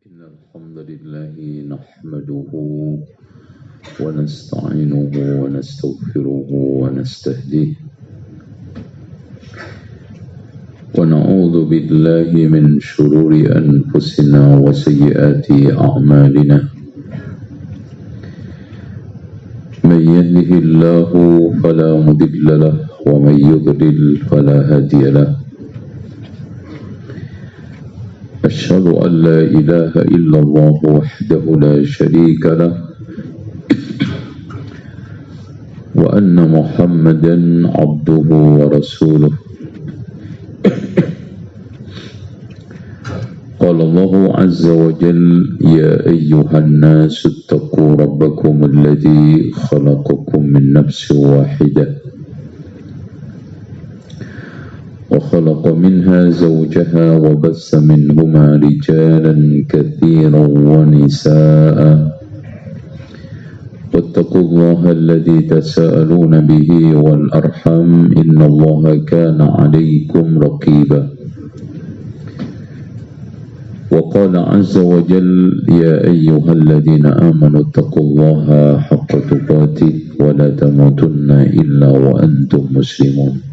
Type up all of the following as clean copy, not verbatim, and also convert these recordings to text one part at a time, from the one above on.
إن الحمد لله نحمده ونستعينه ونستغفره ونستهديه ونعوذ بالله من شرور أنفسنا وسيئات أعمالنا من يهده الله فلا مضل له ومن يضلل فلا هادي له أشهد أن لا إله إلا الله وحده لا شريك له وأن محمدا عبده ورسوله قال الله عز وجل يا أيها الناس اتقوا ربكم الذي خلقكم من نفس واحدة وخلق منها زوجها وبث منهما رجالا كثيرا ونساء واتقوا الله الذي تساءلون به والأرحام إن الله كان عليكم رقيبا وقال عز وجل يا أيها الذين آمنوا اتقوا الله حق تقاته ولا تموتن إلا وأنتم مسلمون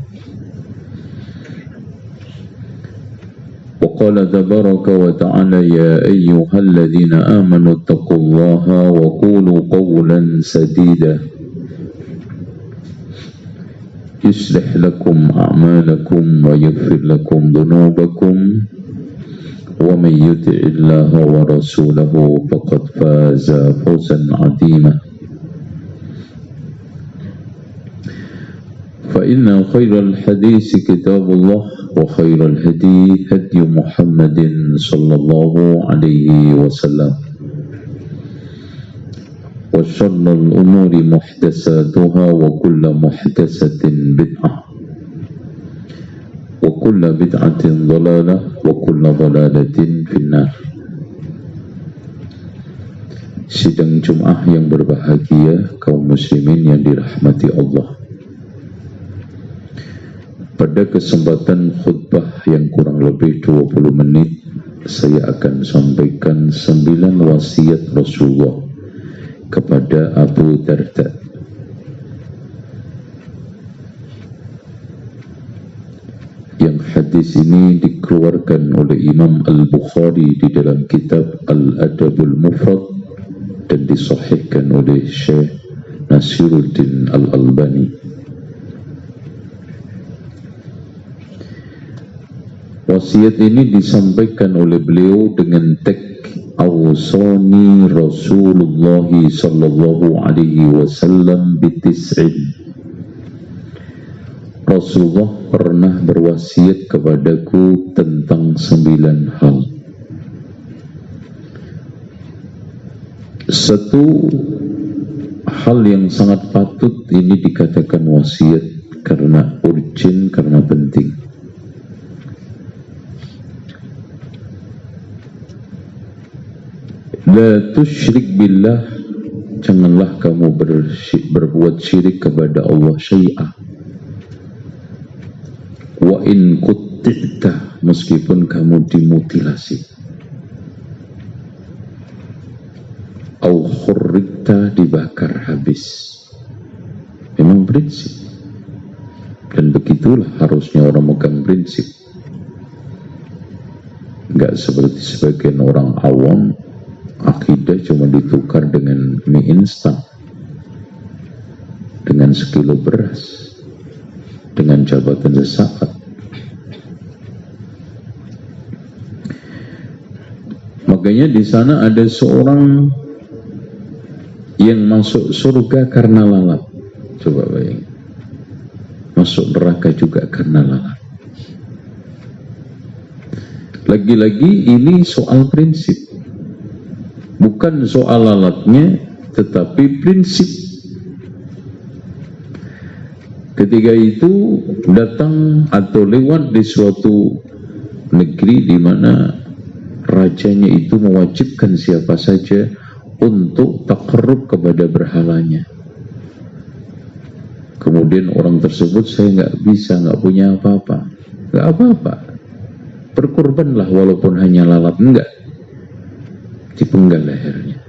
وقال تبارك وتعالى يا أيها الذين آمنوا اتقوا الله وقولوا قولا سديدا يصلح لكم أعمالكم ويغفر لكم ذنوبكم ومن يطع الله ورسوله فقد فاز فوزا عظيما فإن خير الحديث كتاب الله وخير الهدي هدي محمد صلى الله عليه وسلم وشر الأمور محدثاتها وكل محدثة بدعة وكل بدعة ضلالة وكل ضلالة في النار. Sidang Jum'ah yang berbahagia, kaum muslimin yang dirahmati Allah. Pada kesempatan khutbah yang kurang lebih 20 menit, saya akan sampaikan 9 wasiat Rasulullah kepada Abu Darda. Yang hadis ini dikeluarkan oleh Imam Al-Bukhari di dalam kitab Al-Adabul Mufrad dan disahihkan oleh Syekh Nasiruddin Al-Albani. Wasiat ini disampaikan oleh beliau dengan teks awsani Rasulullah sallallahu alaihi wasallam bitis'in. Rasulullah pernah berwasiat kepadaku tentang 9 hal. Satu hal yang sangat patut ini dikatakan wasiat karena urgent, karena penting. La tusyrik billah, janganlah kamu berbuat syirik kepada Allah syai'ah. Wa in qutti'ta, meskipun kamu dimutilasi. Au khurrikta, dibakar habis. Memang prinsip. Dan begitulah harusnya orang megang prinsip. Enggak seperti sebagian orang awam, akidah cuma ditukar dengan mie instan, dengan sekilo beras, dengan jabatan sesaat. Makanya di sana ada seorang yang masuk surga karena lalat. Coba bayangin, masuk neraka juga karena lalat. Lagi-lagi ini soal prinsip. Bukan soal alatnya, tetapi prinsip. Ketika itu datang atau lewat di suatu negeri di mana rajanya itu mewajibkan siapa saja untuk takarrub kepada berhalanya. Kemudian orang tersebut, saya nggak bisa, nggak punya apa-apa. Nggak apa-apa, berkorbanlah walaupun hanya lalat. Enggak. dipenggal lehernya.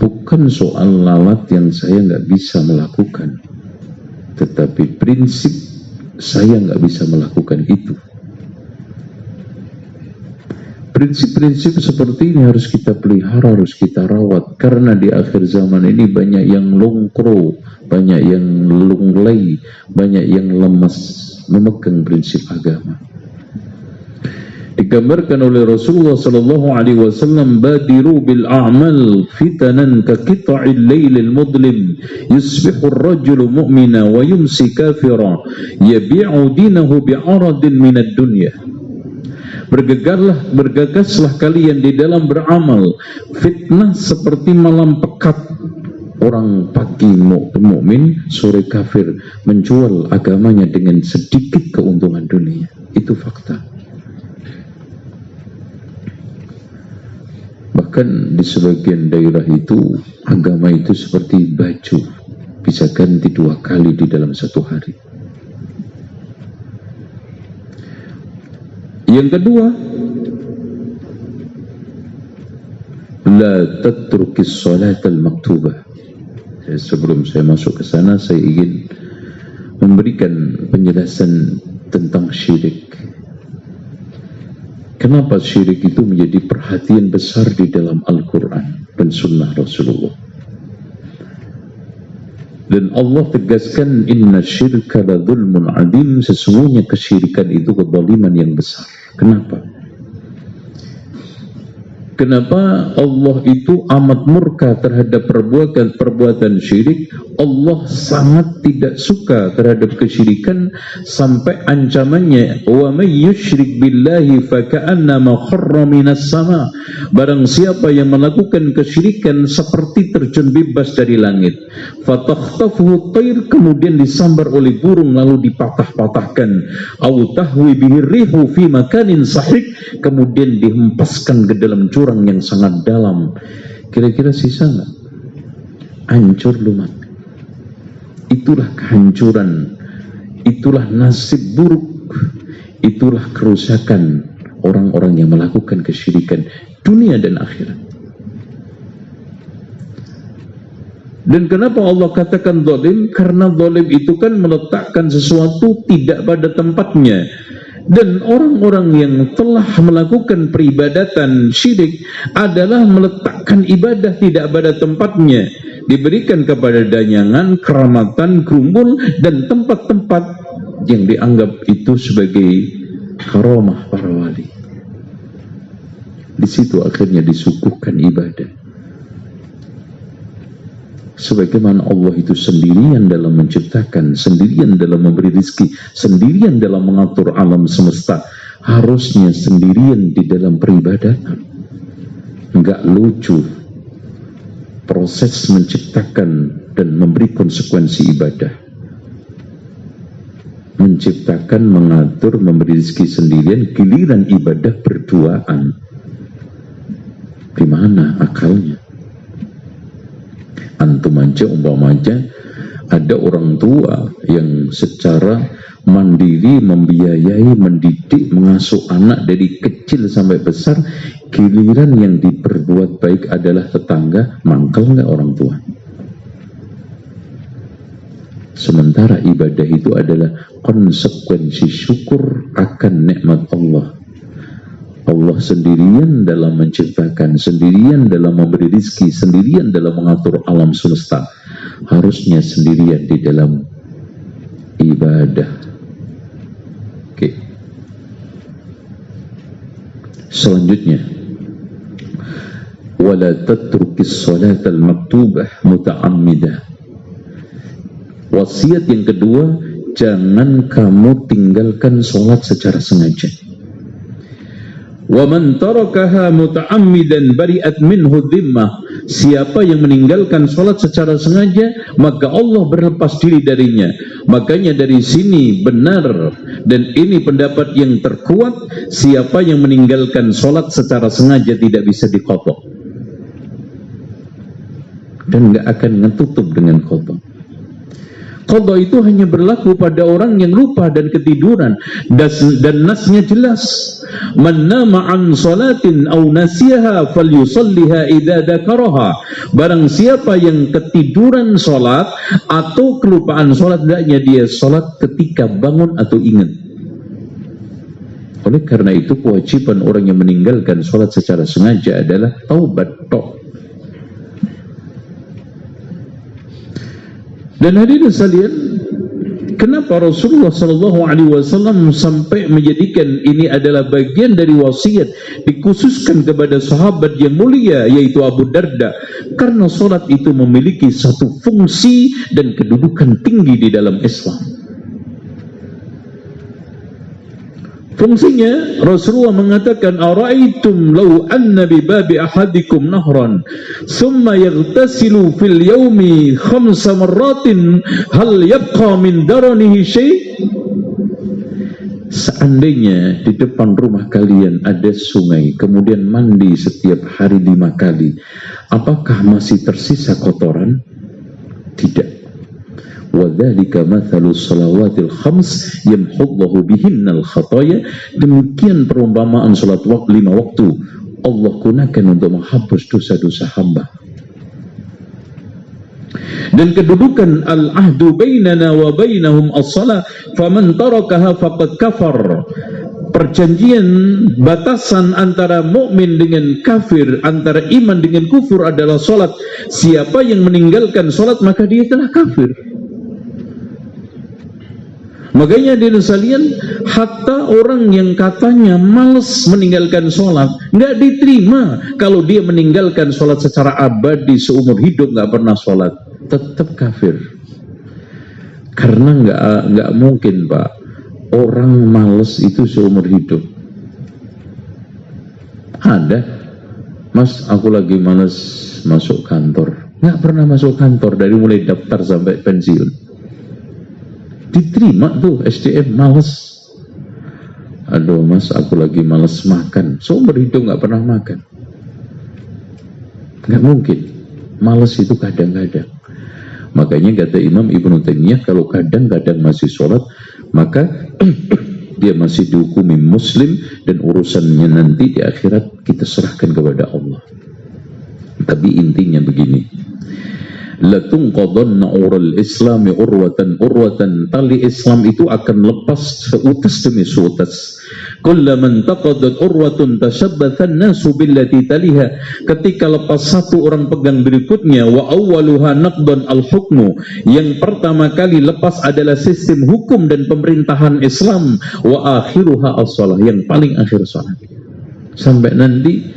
Bukan soal lalat yang saya nggak bisa melakukan, tetapi prinsip saya nggak bisa melakukan itu. Prinsip-prinsip seperti ini harus kita pelihara, harus kita rawat, karena di akhir zaman ini banyak yang longkro, banyak yang lunglai, banyak yang lemas memegang prinsip agama. Digambarkan oleh Rasulullah sallallahu alaihi wasallam, badiru bil a'mal fitanan ka qita'il lailil mudlim yusbihu ar-rajulu mu'mina wa yumsi kafira yabi'u dinahu bi'aradin minad dunya. Bergegaslah kalian di dalam beramal. Fitnah seperti malam pekat. Orang pagi mukmin, sore kafir, menjual agamanya dengan sedikit keuntungan dunia. Itu fakta. Bahkan di sebagian daerah itu, agama itu seperti baju, bisa ganti 2 kali di dalam 1 hari. Yang kedua, la tatrukis salatal maktubah. Sebelum saya masuk ke sana, saya ingin memberikan penjelasan tentang syirik. Kenapa syirik itu menjadi perhatian besar di dalam Al-Quran dan Sunnah Rasulullah? Dan Allah tegaskan, inna syirka la dzulmun adzim, sesungguhnya kesyirikan itu kezaliman yang besar. Kenapa? Kenapa Allah itu amat murka terhadap perbuatan syirik? Allah sangat tidak suka terhadap kesyirikan sampai ancamannya, wa may yusyrik billahi faka'annama kharra minas sama. Barang siapa yang melakukan kesyirikan seperti terjun bebas dari langit. Fatakhtafuhu tayr, kemudian disambar oleh burung lalu dipatah-patahkan. Au tahwi bihi rihu fi makanin sahik, kemudian dihempaskan ke dalam jurang yang sangat dalam. Kira-kira sisa nggak? Hancur lumat. Itulah kehancuran, itulah nasib buruk, itulah kerusakan orang-orang yang melakukan kesyirikan dunia dan akhirat. Dan kenapa Allah katakan zalim? Karena zalim itu kan meletakkan sesuatu tidak pada tempatnya. Dan orang-orang yang telah melakukan peribadatan syirik adalah meletakkan ibadah tidak pada tempatnya, diberikan kepada danyangan, keramatan, gerumbul, dan tempat-tempat yang dianggap itu sebagai karamah para wali. Di situ akhirnya disuguhkan ibadah. Sebagaimana Allah itu sendirian dalam menciptakan, sendirian dalam memberi rezeki, sendirian dalam mengatur alam semesta, harusnya sendirian di dalam peribadatan. Enggak lucu proses menciptakan dan memberi konsekuensi ibadah. Menciptakan, mengatur, memberi rezeki sendirian, giliran ibadah berduaan. Di mana akalnya? Antum aja, umpama aja ada orang tua yang secara mandiri membiayai, mendidik, mengasuh anak dari kecil sampai besar, giliran yang diperbuat baik adalah tetangga, mangkel nggak orang tua? Sementara ibadah itu adalah konsekuensi syukur akan nikmat Allah. Allah sendirian dalam menciptakan, sendirian dalam memberi rezeki, sendirian dalam mengatur alam semesta. Harusnya sendirian di dalam ibadah. Oke. Selanjutnya, wala tatrukis salatal maktubah muta'ammidah. Wasiat yang kedua, jangan kamu tinggalkan sholat secara sengaja. Wa man tarakaha muta'ammidan bari'at minhu dhimmah. Siapa yang meninggalkan sholat secara sengaja, maka Allah berlepas diri darinya. Makanya dari sini benar, dan ini pendapat yang terkuat, siapa yang meninggalkan sholat secara sengaja tidak bisa diqadha, dan nggak akan ngetutup dengan qadha. Qadha itu hanya berlaku pada orang yang lupa dan ketiduran, dan nasnya jelas, man nama an salatin aw nasiyaha falyusalliha idza dzakaraha. Barang siapa yang ketiduran salat atau kelupaan salat, hendaknya dia salat ketika bangun atau ingat. Oleh karena itu kewajiban orang yang meninggalkan salat secara sengaja adalah taubat tok. Dan hadirin sekalian, kenapa Rasulullah SAW sampai menjadikan ini adalah bagian dari wasiat dikhususkan kepada sahabat yang mulia, yaitu Abu Darda? Karena salat itu memiliki satu fungsi dan kedudukan tinggi di dalam Islam. Fungsinya, Rasulullah mengatakan, ara'aitum law anna bi babi ahadikum nahran thumma yaghtasilu fil yawmi 5 marratin hal yabqa min daranihi syai'. Seandainya di depan rumah kalian ada sungai, kemudian mandi setiap hari 5 kali, apakah masih tersisa kotoran? Tidak. وَذَلِكَ مَثَلُ الصَّلَوَاتِ الْخَمْسِ يَمْحُ اللَّهُ بِهِنَّ الْخَطَايَا. Demikian perumpamaan salat 5 waktu Allah gunakan untuk menghapus dosa-dosa hamba. Dan kedudukan al-ahdu bainana wa bainahum as-salah faman tarakaha faqad kafar. Perjanjian batasan antara mukmin dengan kafir, antara iman dengan kufur adalah salat. Siapa yang meninggalkan salat maka dia telah kafir. Makanya di sekalian, hatta orang yang katanya malas meninggalkan sholat, nggak diterima kalau dia meninggalkan sholat secara abadi seumur hidup, nggak pernah sholat, tetap kafir. Karena nggak mungkin, Pak, orang malas itu seumur hidup. Ada, Mas, aku lagi malas masuk kantor, nggak pernah masuk kantor dari mulai daftar sampai pensiun. Diterima tuh SDM, males. Aduh Mas, aku lagi males makan, seumur hidup nggak pernah makan. Nggak mungkin. Males itu kadang-kadang. Makanya kata Imam Ibnu Taimiyah, kalau kadang-kadang masih sholat, maka dia masih dihukumi muslim, dan urusannya nanti di akhirat kita serahkan kepada Allah. Tapi intinya begini, latunqadanna ural islami urwatan. Tali Islam itu akan lepas seutas demi seutas. Kullaman taqadat urwatun tashabbathan nasu billati taliha. Ketika lepas satu, orang pegang berikutnya. Wa awwaluha naqdan al-hukmu. Yang pertama kali lepas adalah sistem hukum dan pemerintahan Islam. Wa akhiruha as-salah. Yang paling akhir salat. Sampai nanti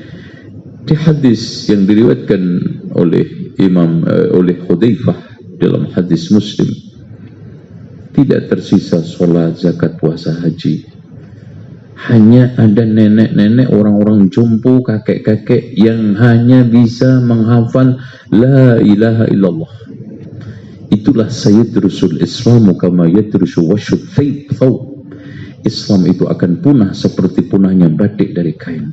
di hadis yang diriwayatkan oleh oleh Hudzaifah dalam hadis Muslim, tidak tersisa sholat, zakat, puasa, haji. Hanya ada nenek-nenek, orang-orang jompo, kakek-kakek yang hanya bisa menghafal la ilaha illallah. Itulah sayadrusul Islamu kama yadrusu wasyud thawb. Islam itu akan punah seperti punahnya batik dari kain,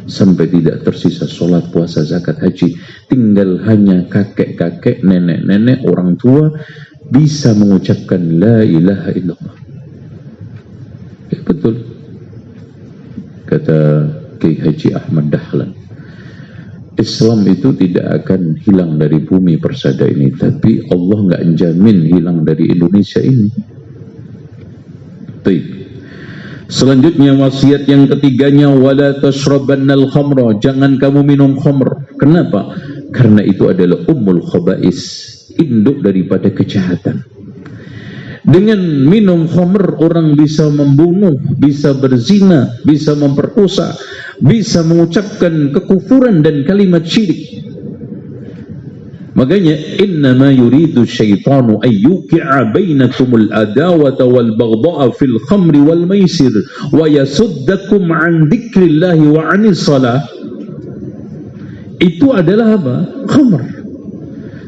sampai tidak tersisa sholat, puasa, zakat, haji. Tinggal hanya kakek-kakek, nenek-nenek, orang tua bisa mengucapkan la ilaha illallah. Ya, betul kata Kiai Haji Ahmad Dahlan, Islam itu tidak akan hilang dari bumi persada ini, tapi Allah nggak jamin hilang dari Indonesia ini. Baik. Selanjutnya wasiat yang ketiganya, wala tashrabannal khamra, jangan kamu minum khamr. Kenapa? Karena itu adalah ummul khaba'is, induk daripada kejahatan. Dengan minum khamr orang bisa membunuh, bisa berzina, bisa memperkosa, bisa mengucapkan kekufuran dan kalimat syirik. Makanya innama yuridu syaitanu ayyuki'a bainakumul adawata wal baghdha'a fil khamri wal maisir wa yasuddakum an dzikrillahi wa 'anis shalah. Itu adalah apa? Khamr.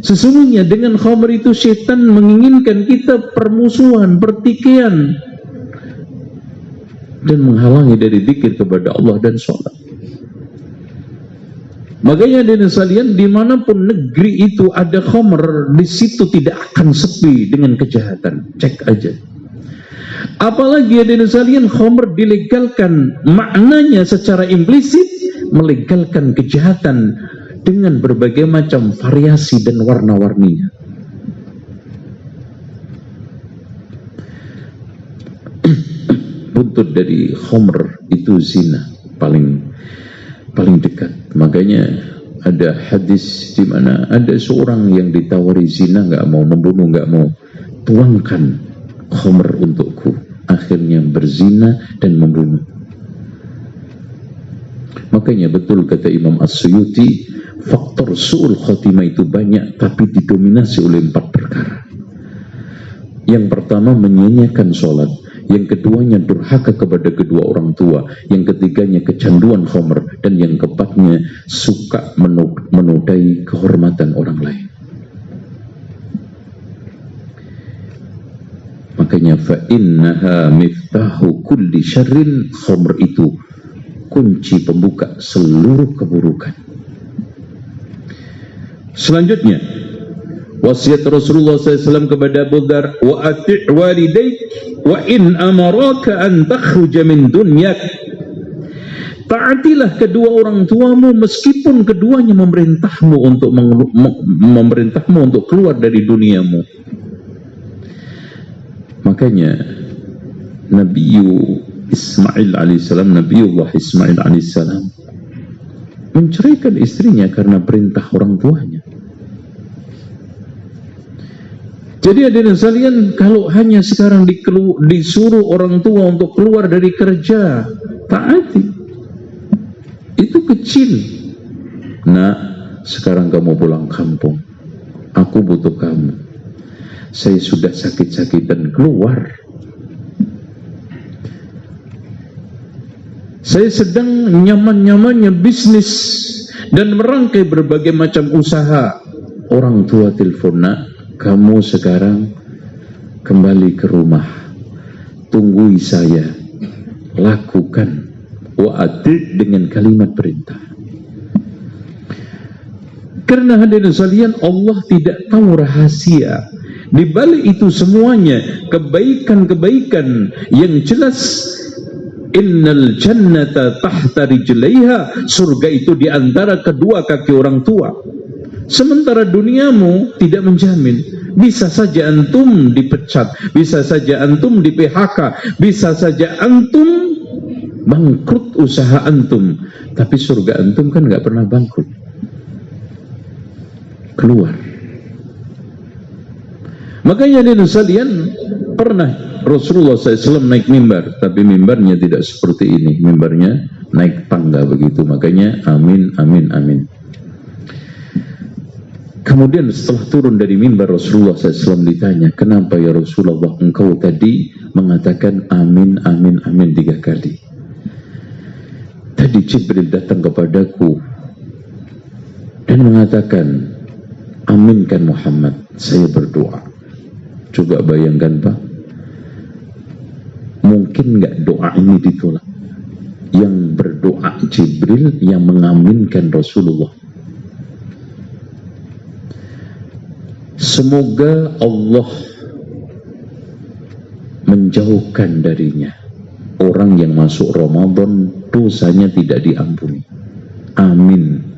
Sesungguhnya dengan khamr itu setan menginginkan kita permusuhan, pertikaian, dan menghalangi dari zikir kepada Allah dan sholat. Makanya hadirin sekalian, dimanapun negeri itu ada khamr, di situ tidak akan sepi dengan kejahatan. Cek aja. Apalagi hadirin sekalian, khamr dilegalkan, maknanya secara implisit melegalkan kejahatan dengan berbagai macam variasi dan warna-warninya. Buntut dari khamr itu zina, paling dekat. Makanya ada hadis di mana ada seorang yang ditawari zina, nggak mau, membunuh nggak mau, tuangkan khamr untukku. Akhirnya berzina dan membunuh. Makanya betul kata Imam As-Suyuti, faktor su'ul khotimah itu banyak, tapi didominasi oleh 4 perkara. Yang pertama, menyanyiakan sholat. Yang keduanya, durhaka kepada kedua orang tua. Yang ketiganya, kecanduan khamr. Dan yang keempatnya, suka menodai kehormatan orang lain. Makanya fa'innaha miftahu kulli syarrin, khamr itu kunci pembuka seluruh keburukan. Selanjutnya, wasiat Rasulullah SAW kepada Abu Dzar, wa ati' walidaik wa in amaraka an takhruja min dunyak. Taatilah kedua orang tuamu meskipun keduanya memerintahmu untuk keluar dari duniamu. Makanya Nabiullah Ismail alaihissalam menceraikan istrinya karena perintah orang tuanya. Jadi hadirin sekalian, kalau hanya sekarang disuruh orang tua untuk keluar dari kerja, taati. Itu kecil. Nah, sekarang kamu pulang kampung. Aku butuh kamu. Saya sudah sakit-sakitan keluar. Saya sedang nyaman-nyamannya bisnis dan merangkai berbagai macam usaha. Orang tua telepon, nak, kamu sekarang kembali ke rumah, tunggui saya, lakukan wa'ati dengan kalimat perintah. Karena hadirin sekalian, Allah tidak tahu rahasia di balik itu semuanya, kebaikan-kebaikan yang jelas. Innal jannata tahta rijlaiha, surga itu di antara kedua kaki orang tua. Sementara duniamu tidak menjamin. Bisa saja antum dipecat, bisa saja antum di PHK, bisa saja antum bangkrut usaha antum, tapi surga antum kan nggak pernah bangkrut. Keluar. Makanya di sekalian, pernah Rasulullah SAW naik mimbar, tapi mimbarnya tidak seperti ini, mimbarnya naik tangga begitu. Makanya amin, amin, amin. Kemudian setelah turun dari mimbar, Rasulullah SAW ditanya, kenapa ya Rasulullah engkau tadi mengatakan amin, amin, amin 3 kali? Tadi Jibril datang kepadaku dan mengatakan, aminkan Muhammad, saya berdoa. Coba bayangkan Pak, mungkin nggak doa ini ditolak? Yang berdoa Jibril, yang mengaminkan Rasulullah. Semoga Allah menjauhkan darinya orang yang masuk Ramadan dosanya tidak diampuni. Amin.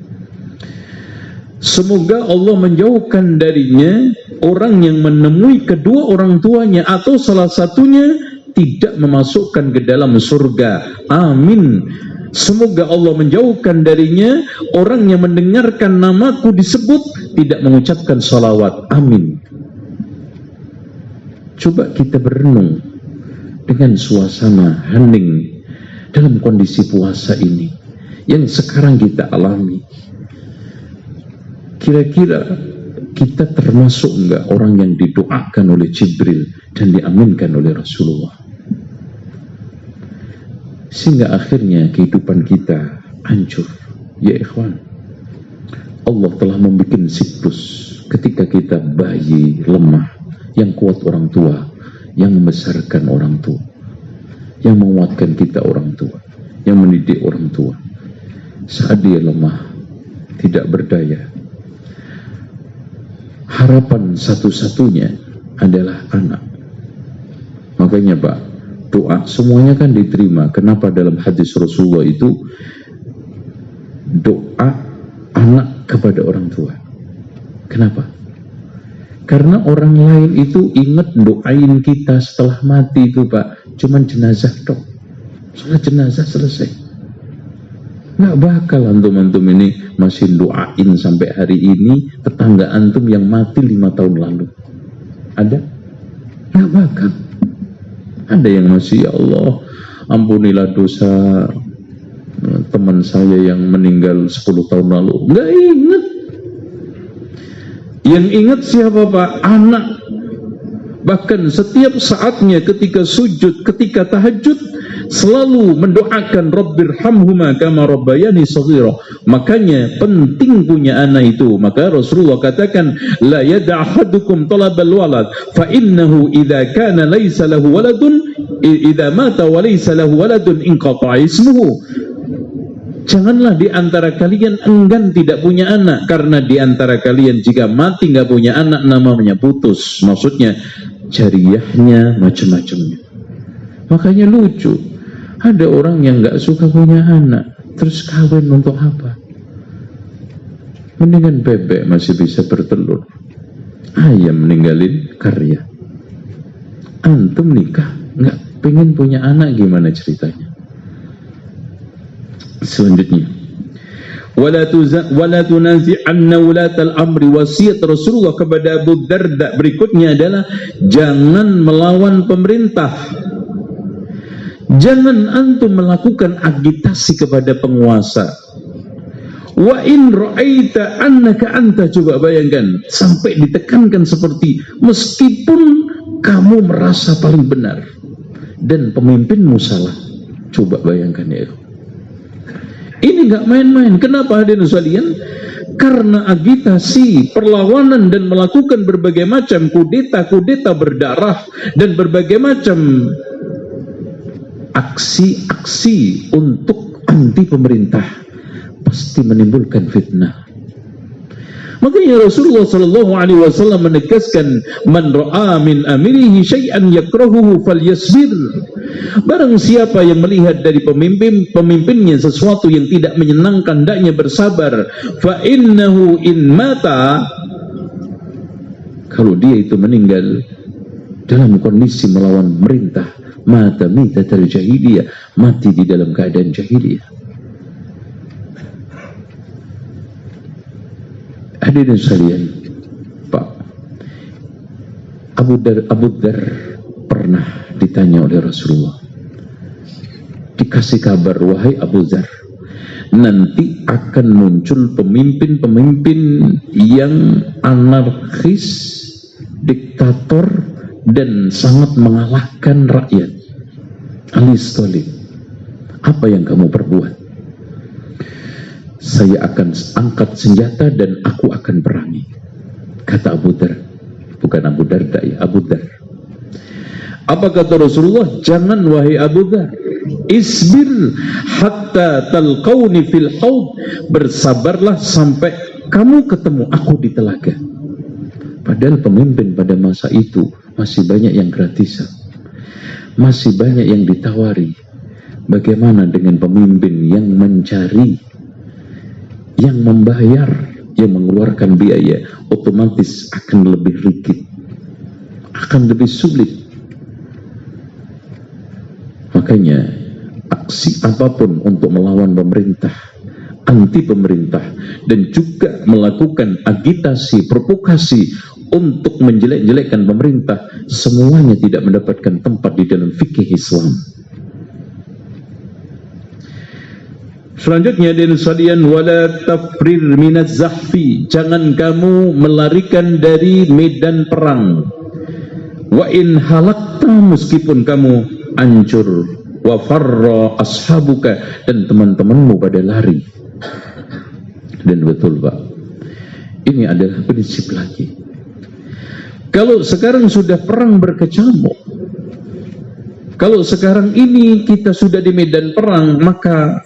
Semoga Allah menjauhkan darinya orang yang menemui kedua orang tuanya atau salah satunya tidak memasukkan ke dalam surga. Amin. Semoga Allah menjauhkan darinya orang yang mendengarkan namaku disebut tidak mengucapkan salawat. Amin. Coba kita berenung dengan suasana hening dalam kondisi puasa ini yang sekarang kita alami. Kira-kira kita termasuk enggak orang yang didoakan oleh Jibril dan diaminkan oleh Rasulullah? Sehingga akhirnya kehidupan kita hancur. Ya ikhwan, Allah telah membuat siklus ketika kita bayi lemah, yang kuat orang tua, yang membesarkan orang tua, yang menguatkan kita orang tua, yang mendidik orang tua. Saat dia lemah, tidak berdaya. Harapan satu-satunya adalah anak. Makanya Pak, doa semuanya kan diterima. Kenapa dalam hadis Rasulullah itu doa anak kepada orang tua? Kenapa? Karena orang lain itu ingat doain kita setelah mati itu Pak, cuman jenazah dok. Soalnya jenazah selesai. Nggak bakal antum-antum ini masih doain sampai hari ini tetangga antum yang mati 5 tahun lalu. Ada? Nggak bakal. Ada yang masih, ya Allah ampunilah dosa teman saya yang meninggal 10 tahun lalu. Nggak ingat. Yang ingat siapa Pak? Anak. Bahkan setiap saatnya ketika sujud, ketika tahajud, selalu mendoakan Rabbirhamhuma kama rabbayani shaghira. Makanya penting punya anak itu. Maka Rasulullah katakan, la yad'ahadukum talabal walad fa innahu idza kana laysa lahu waladun idza mata wa laysa lahu waladun inqata'a ismuhu. Janganlah di antara kalian enggan tidak punya anak, karena di antara kalian jika mati nggak punya anak namanya putus. Maksudnya jariyahnya macam-macamnya. Makanya lucu, ada orang yang nggak suka punya anak terus kawin untuk apa? Mendingan bebek masih bisa bertelur, ayam meninggalin karya. Antum nikah nggak pengen punya anak, gimana ceritanya? Selanjutnya, wala tunazi'anna wulatal amri, wasiat Rasulullah kepada Abu Darda berikutnya adalah jangan melawan pemerintah. Jangan antum melakukan agitasi kepada penguasa. Wa in ra'aita annaka anta, coba bayangkan sampai ditekankan seperti meskipun kamu merasa paling benar dan pemimpinmu salah. Coba bayangkan ya. Ini nggak main-main. Kenapa hadirin sekalian? Karena agitasi, perlawanan dan melakukan berbagai macam kudeta berdarah dan berbagai macam aksi-aksi untuk anti pemerintah pasti menimbulkan fitnah. Makanya Rasulullah SAW menegaskan, man ra'a min amirihi syai'an yakrahuhu falyasbir. Barang siapa yang melihat dari pemimpinnya sesuatu yang tidak menyenangkan, hendaknya bersabar. Fa innahu in mata, kalau dia itu meninggal dalam kondisi melawan pemerintah, mata mitatal jahiliyah, mati di dalam keadaan jahiliyah. Hadirin sekalian, Pak, Abu Dar pernah ditanya oleh Rasulullah, dikasih kabar, wahai Abu Dar, nanti akan muncul pemimpin-pemimpin yang anarkis, diktator, dan sangat mengalahkan rakyat. Alias Thalib, apa yang kamu perbuat? Saya akan angkat senjata dan aku akan perangi, kata Abu Dar. Bukan Abu Darda ya, Abu Dar. Apa kata Rasulullah? Jangan wahai Abu Dar, isbir hatta talqauni fil haud, bersabarlah sampai kamu ketemu aku di telaga. Padahal pemimpin pada masa itu masih banyak yang gratisan, masih banyak yang ditawari. Bagaimana dengan pemimpin yang mencari, yang membayar, yang mengeluarkan biaya, otomatis akan lebih rigid, akan lebih sulit. Makanya aksi apapun untuk melawan pemerintah, anti pemerintah, dan juga melakukan agitasi, provokasi untuk menjelek-jelekkan pemerintah, semuanya tidak mendapatkan tempat di dalam fikih Islam. Selanjutnya, dan sadian wala tafrir minaz zahfi, jangan kamu melarikan dari medan perang. Wa in halakta, meskipun kamu hancur, wa farra ashabuka, dan teman-temanmu pada lari. Dan betul Pak, ini adalah prinsip lagi. Kalau sekarang sudah perang berkecamuk, kalau sekarang ini kita sudah di medan perang, maka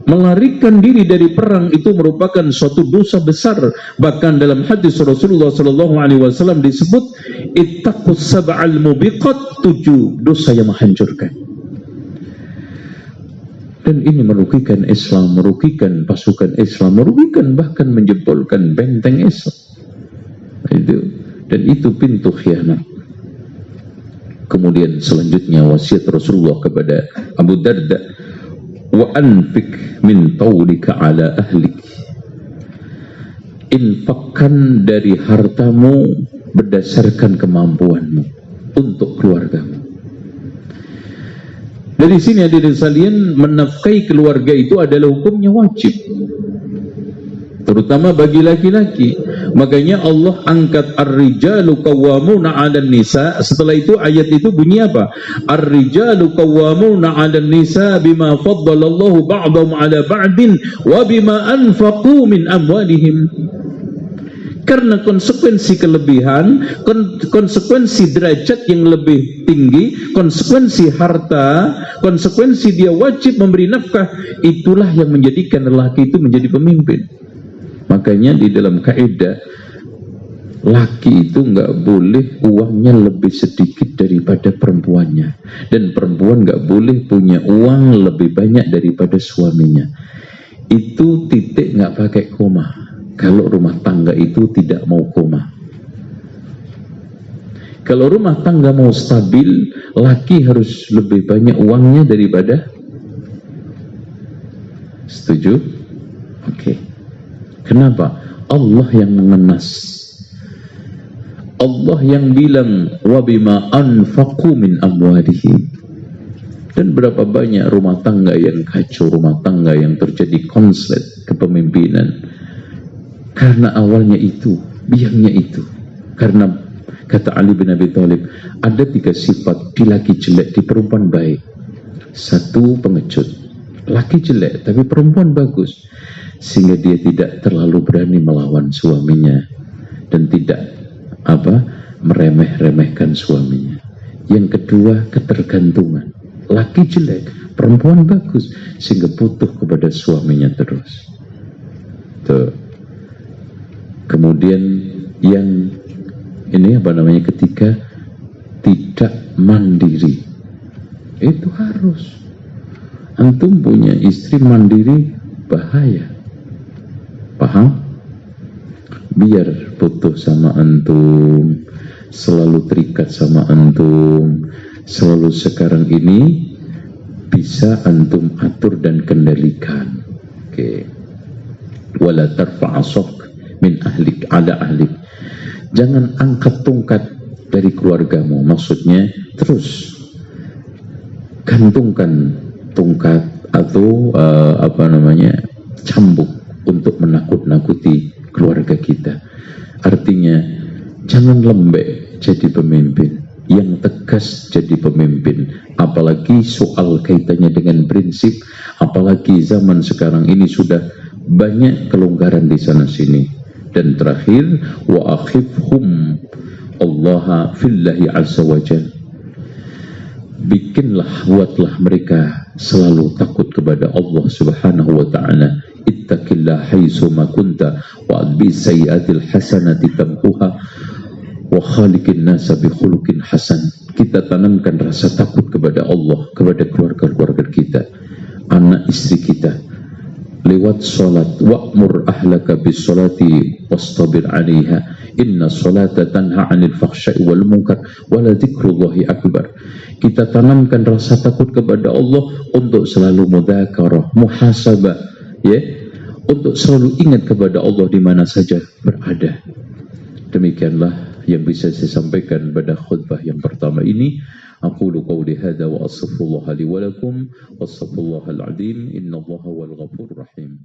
melarikan diri dari perang itu merupakan suatu dosa besar. Bahkan dalam hadis Rasulullah SAW disebut ittaqus sab'al mubiqat, 7 dosa yang menghancurkan. Dan ini merugikan Islam, merugikan pasukan Islam, merugikan bahkan menjebolkan benteng Islam. Dan itu pintu khianat. Kemudian selanjutnya wasiat Rasulullah kepada Abu Darda, wa anfik min taulika ala ahlik, infakkan dari hartamu berdasarkan kemampuanmu untuk keluargamu. Dari sini hadirin sekalian, menafkahi keluarga itu adalah hukumnya wajib, terutama bagi laki-laki. Makanya Allah angkat ar-rijalu qawwamuna 'alan nisa. Setelah itu ayat itu bunyi apa? Ar-rijalu qawwamuna 'alan nisa bima faddalallahu ba'dahum 'ala ba'din wa bima anfaqu min amwalihim. Karena konsekuensi kelebihan, konsekuensi derajat yang lebih tinggi, konsekuensi harta, konsekuensi dia wajib memberi nafkah, itulah yang menjadikan lelaki itu menjadi pemimpin. Makanya di dalam kaidah, laki itu nggak boleh uangnya lebih sedikit daripada perempuannya, dan perempuan nggak boleh punya uang lebih banyak daripada suaminya. Itu titik, nggak pakai koma. Kalau rumah tangga itu tidak mau koma. Kalau rumah tangga mau stabil, laki harus lebih banyak uangnya daripada. Setuju? Oke. Kenapa? Allah yang mengenas. Allah yang bilang wa bima anfaqu min amwalihim. Dan berapa banyak rumah tangga yang kacau, rumah tangga yang terjadi konslet kepemimpinan. Karena awalnya itu, biangnya itu. Karena kata Ali bin Abi Thalib, ada 3 sifat di laki jelek, di perempuan baik. 1, pengecut. Laki jelek, tapi perempuan bagus. Sehingga dia tidak terlalu berani melawan suaminya. Dan tidak meremeh-remehkan suaminya. Yang kedua, ketergantungan. Laki jelek, perempuan bagus, sehingga butuh kepada suaminya terus. Tuh. Kemudian yang ini ketiga, tidak mandiri. Itu harus. Antum punya istri mandiri bahaya. Paham? Biar butuh sama antum, selalu terikat sama antum, selalu sekarang ini bisa antum atur dan kendalikan. Oke. Wala tarfa'asok min ahlik ala ahlik. Jangan angkat tongkat dari keluargamu. Maksudnya terus gantungkan tongkat atau cambuk untuk menakut-nakuti keluarga kita. Artinya jangan lembek jadi pemimpin, yang tegas jadi pemimpin. Apalagi soal kaitannya dengan prinsip, apalagi zaman sekarang ini sudah banyak kelonggaran di sana sini. Dan terakhir, wa akhifhum Allah fillahi azza wa jal. Buatlah mereka selalu takut kepada Allah subhanahu wa ta'ala. Ittaqillah haitsu ma kunta wa adbi sayyi'atil hasanati tamhuha wa khaliqin nasa bi khuluqin hasan. Kita tanamkan rasa takut kepada Allah, kepada keluarga-keluarga kita, anak istri kita, lewat salat. Wa'mur ahlaka bis salati wastabir 'alaiha inna salata tanha 'anil fahsya'i wal munkar wa la dzikrullahi akbar. Kita tanamkan rasa takut kepada Allah untuk selalu mudzakarah, muhasabah, ya, untuk selalu ingat kepada Allah di mana saja berada. Demikianlah yang bisa saya sampaikan pada khutbah yang pertama ini. Aqulu qawli hadza wa astaghfirullah li wa lakum wastaghfirullahal azim innallaha wal ghafurur rahim.